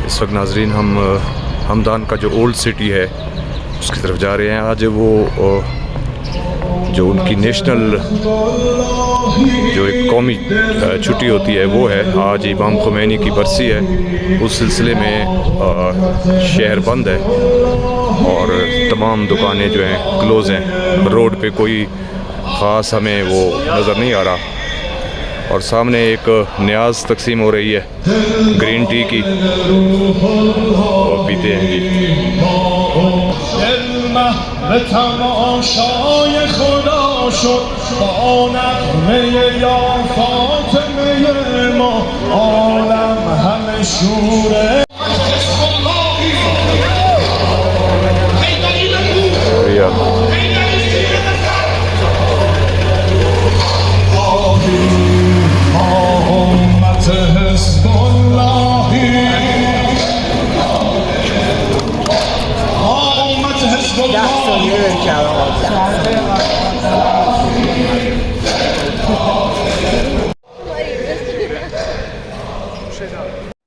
इस वक्त नाजरीन हम हमदान का जो ओल्ड सिटी है उसकी तरफ जा रहे हैं। आज वो जो उनकी नेशनल जो एक कौमी छुट्टी होती है वो है। आज इमाम खुमैनी की बरसी है, उस सिलसिले में शहर बंद है और तमाम दुकानें जो हैं क्लोज़ हैं। रोड पे कोई ख़ास हमें वो नज़र नहीं आ रहा और सामने एक न्याज तकसीम हो रही है ग्रीन टी की, वो पीते हैं जी।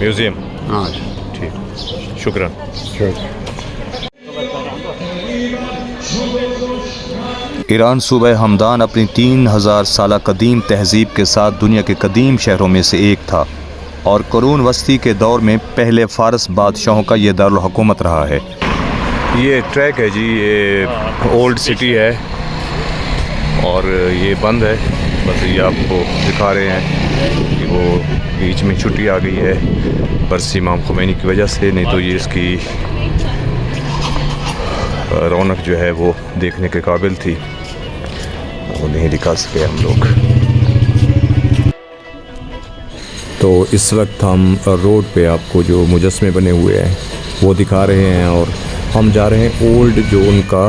म्यूज़ियम। हाँ ठीक, शुक्रान। ईरान सूबा हमदान अपनी 3000 साल कदीम तहज़ीब के साथ दुनिया के कदीम शहरों में से एक था और कुरून वस्ती के दौर में पहले फ़ारस बादशाहों का ये दारुल हुकूमत रहा है। ये ट्रैक है जी, ये ओल्ड सिटी है और ये बंद है। बस ये आपको दिखा रहे हैं कि वो बीच में छुट्टी आ गई है बरसी इमाम खुमैनी की वजह से, नहीं तो ये इसकी रौनक जो है वो देखने के काबिल थी, वो नहीं दिखा सके हम लोग। तो इस वक्त हम रोड पे आपको जो मुजस्मे बने हुए हैं वो दिखा रहे हैं और हम जा रहे हैं ओल्ड जो उनका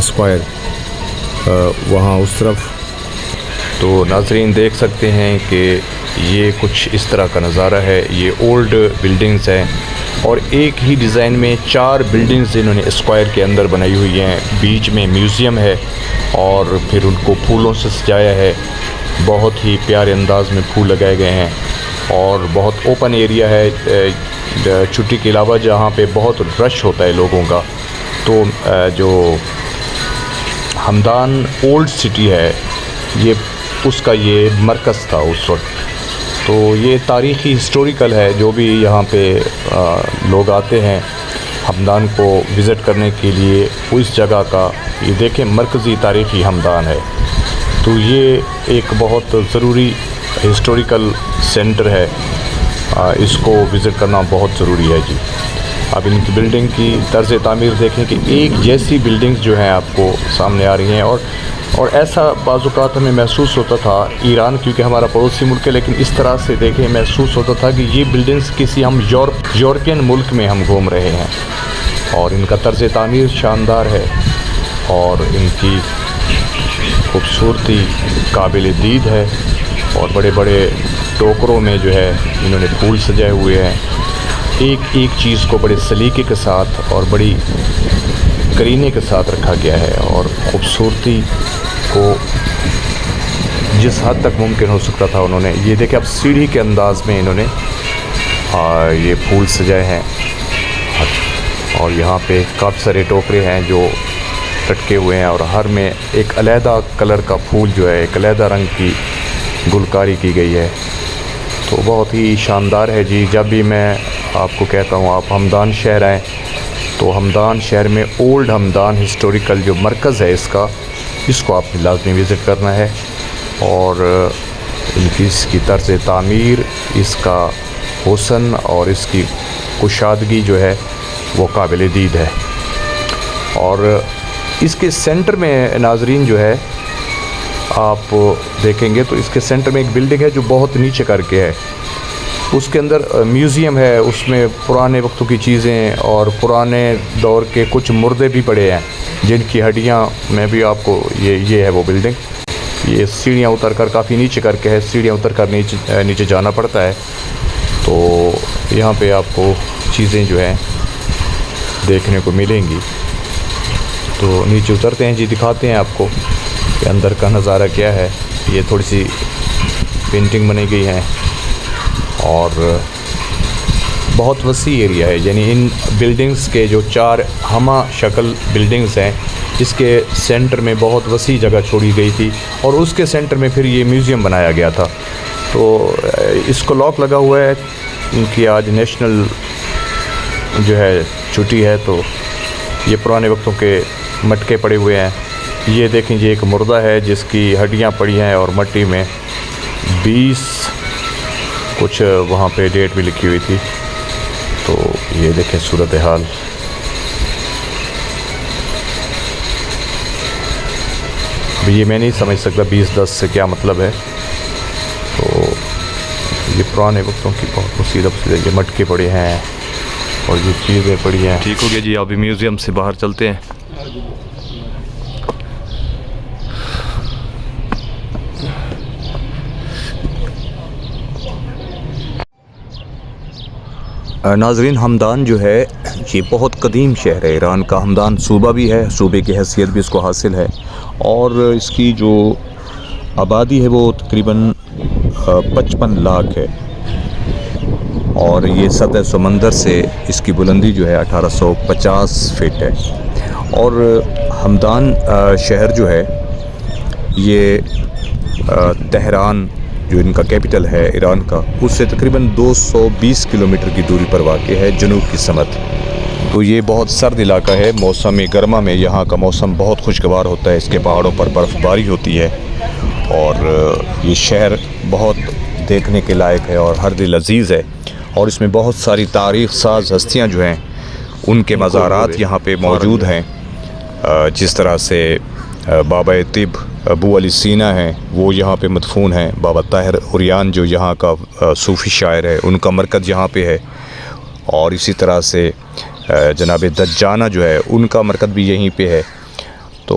स्क्वायर वहाँ उस तरफ। तो नाजरीन देख सकते हैं कि ये कुछ इस तरह का नज़ारा है। ये ओल्ड बिल्डिंग्स हैं और एक ही डिज़ाइन में 4 बिल्डिंग्स इन्होंने स्क्वायर के अंदर बनाई हुई हैं। बीच में म्यूज़ियम है और फिर उनको फूलों से सजाया है, बहुत ही प्यारे अंदाज में फूल लगाए गए हैं और बहुत ओपन एरिया है छुट्टी के अलावा, जहाँ पे बहुत रश होता है लोगों का। तो जो हमदान ओल्ड सिटी है ये उसका ये मरकज़ था उस वक्त। तो ये तारीख़ी हिस्टोरिकल है, जो भी यहाँ पे लोग आते हैं हमदान को विज़िट करने के लिए उस जगह का, ये देखें मरकज़ी तारीख़ी हमदान है। तो ये एक बहुत ज़रूरी हिस्टोरिकल सेंटर है, इसको विज़िट करना बहुत ज़रूरी है जी। अब इनकी बिल्डिंग की तर्ज़ तामीर देखें कि एक जैसी बिल्डिंग्स जो हैं आपको सामने आ रही हैं और ऐसा बाज़ुकात हमें महसूस होता था ईरान, क्योंकि हमारा पड़ोसी मुल्क है, लेकिन इस तरह से देखें महसूस होता था कि ये बिल्डिंग्स किसी हम यूरोपियन मुल्क में हम घूम रहे हैं। और इनका तर्ज़ तामीर शानदार है और इनकी खूबसूरती काबिल दीद है और बड़े बड़े टोकरों में जो है इन्होंने फूल सजाए हुए हैं। एक एक चीज़ को बड़े सलीके के साथ और बड़ी करीने के साथ रखा गया है और ख़ूबसूरती को जिस हद तक मुमकिन हो सकता था उन्होंने, ये देखें अब सीढ़ी के अंदाज़ में इन्होंने ये फूल सजाए हैं और यहाँ पे काफ़ी सारे टोकरे हैं जो लटके हुए हैं और हर में एक अलहदा कलर का फूल जो है, एक अलहदा रंग की गुलकारी की गई है। तो बहुत ही शानदार है जी। जब भी मैं आपको कहता हूँ आप हमदान शहर आएँ तो हमदान शहर में ओल्ड हमदान हिस्टोरिकल जो मरकज़ है इसको आपने लाजमी विज़िट करना है और इसकी तर्ज़ तामीर, इसका हुस्न और इसकी कुशादगी जो है वो काबिल दीद है। और इसके सेंटर में नाजरीन जो है आप देखेंगे तो इसके सेंटर में एक बिल्डिंग है जो बहुत नीचे करके है, उसके अंदर म्यूज़ियम है, उसमें पुराने वक्तों की चीज़ें और पुराने दौर के कुछ मुर्दे भी पड़े हैं जिनकी हड्डियां में भी आपको ये है वो बिल्डिंग। ये सीढ़ियाँ उतर कर काफ़ी नीचे करके है, सीढ़ियाँ उतर कर नीचे जाना पड़ता है। तो यहाँ पे आपको चीज़ें जो हैं देखने को मिलेंगी। तो नीचे उतरते हैं जी, दिखाते हैं आपको कि अंदर का नज़ारा क्या है। ये थोड़ी सी पेंटिंग बनी गई है और बहुत वसी एरिया है, यानी इन बिल्डिंग्स के जो 4 हमा शक्ल बिल्डिंग्स हैं, इसके सेंटर में बहुत वसी जगह छोड़ी गई थी और उसके सेंटर में फिर ये म्यूज़ियम बनाया गया था। तो इसको लॉक लगा हुआ है क्योंकि आज नेशनल जो है छुट्टी है। तो ये पुराने वक्तों के मटके पड़े हुए हैं। ये देखें जी, एक मुर्दा है जिसकी हड्डियां पड़ी हैं और मट्टी में 20 कुछ वहाँ पे डेट भी लिखी हुई थी। तो ये देखें सूरत हाल। अब ये मैं नहीं समझ सकता 20-10 से क्या मतलब है। तो ये पुराने वक्तों की बहुत मुसीबत ये मटके पड़े हैं और ये चीज़ें पड़ी हैं। ठीक हो गया जी, अभी म्यूज़ियम से बाहर चलते हैं। नाजरीन, हमदान जो है ये बहुत कदीम शहर है। ईरान का हमदान सूबा भी है, सूबे की हैसियत भी इसको हासिल है और इसकी जो आबादी है वो तकरीबन 55 लाख है और ये सतह समंदर से इसकी बुलंदी जो है 1850 फीट है। और हमदान शहर जो है ये तेहरान जो इनका कैपिटल है ईरान का, उससे तकरीबन 220 किलोमीटर की दूरी पर वाक़ है जनूब की समत। तो ये बहुत सर्द इलाका है। मौसम गर्मा में यहाँ का मौसम बहुत खुशगवार होता है। इसके पहाड़ों पर बर्फ़बारी होती है और ये शहर बहुत देखने के लायक है और हर दिल अज़ीज़ है। और इसमें बहुत सारी तारीख़ साज हस्तियाँ जो हैं उनके मज़ारात यहाँ पे मौजूद हैं। जिस तरह से बाबा तिब अबू अली सीना हैं, वो यहाँ पे मदफून हैं। बाबा ताहिर उरियान जो यहाँ का सूफ़ी शायर है, उनका मरकज़ यहाँ पे है। और इसी तरह से जनाब दज्जाना जो है, उनका मरकज़ भी यहीं पे है। तो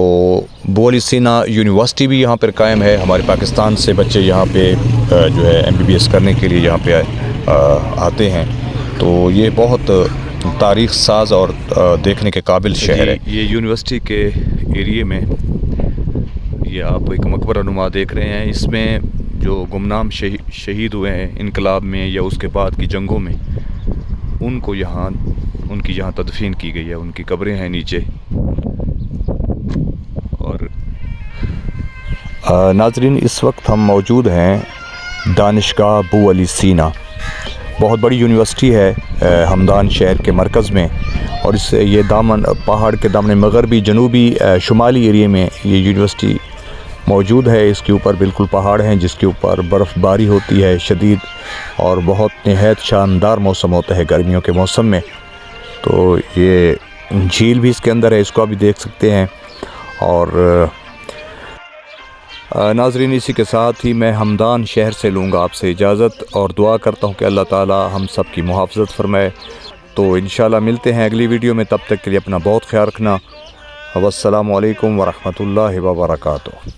अबू अली सीना यूनिवर्सिटी भी यहाँ पर कायम है। हमारे पाकिस्तान से बच्चे यहाँ पे जो है MBBS करने के लिए यहाँ पे आते हैं। तो ये बहुत तारीख़ साज और देखने के काबिल शहर है। ये यूनिवर्सिटी के एरिए में ये आप एक मकबरा नुमा देख रहे हैं। इसमें जो गुमनाम शहीद हुए हैं इनकलाब में या उसके बाद की जंगों में, उनकी यहाँ तदफीन की गई है। उनकी कब्रें हैं नीचे। और नाजरीन, इस वक्त हम मौजूद हैं दानिशगाह अबू अली सीना। बहुत बड़ी यूनिवर्सिटी है हमदान शहर के मरकज़ में और इससे ये दामन पहाड़ के दामन मगरबी जनूबी शुमाली एरिए में ये यूनिवर्सिटी मौजूद है। इसके ऊपर बिल्कुल पहाड़ हैं जिसके ऊपर बर्फ़बारी होती है शदीद और बहुत नहायत शानदार मौसम होता है गर्मियों के मौसम में। तो ये झील भी इसके अंदर है, इसको भी देख सकते हैं। और नाज़रीन, इसी के साथ ही मैं हमदान शहर से लूँगा आपसे इजाज़त और दुआ करता हूँ कि अल्लाह ताला हम सब की मुहाफ़ज़त फ़रमाए। तो इंशाल्लाह मिलते हैं अगली वीडियो में। तब तक के लिए अपना बहुत ख्याल रखना। वस्सलामु अलैकुम वरहमतुल्लाहि व बरकातुहू।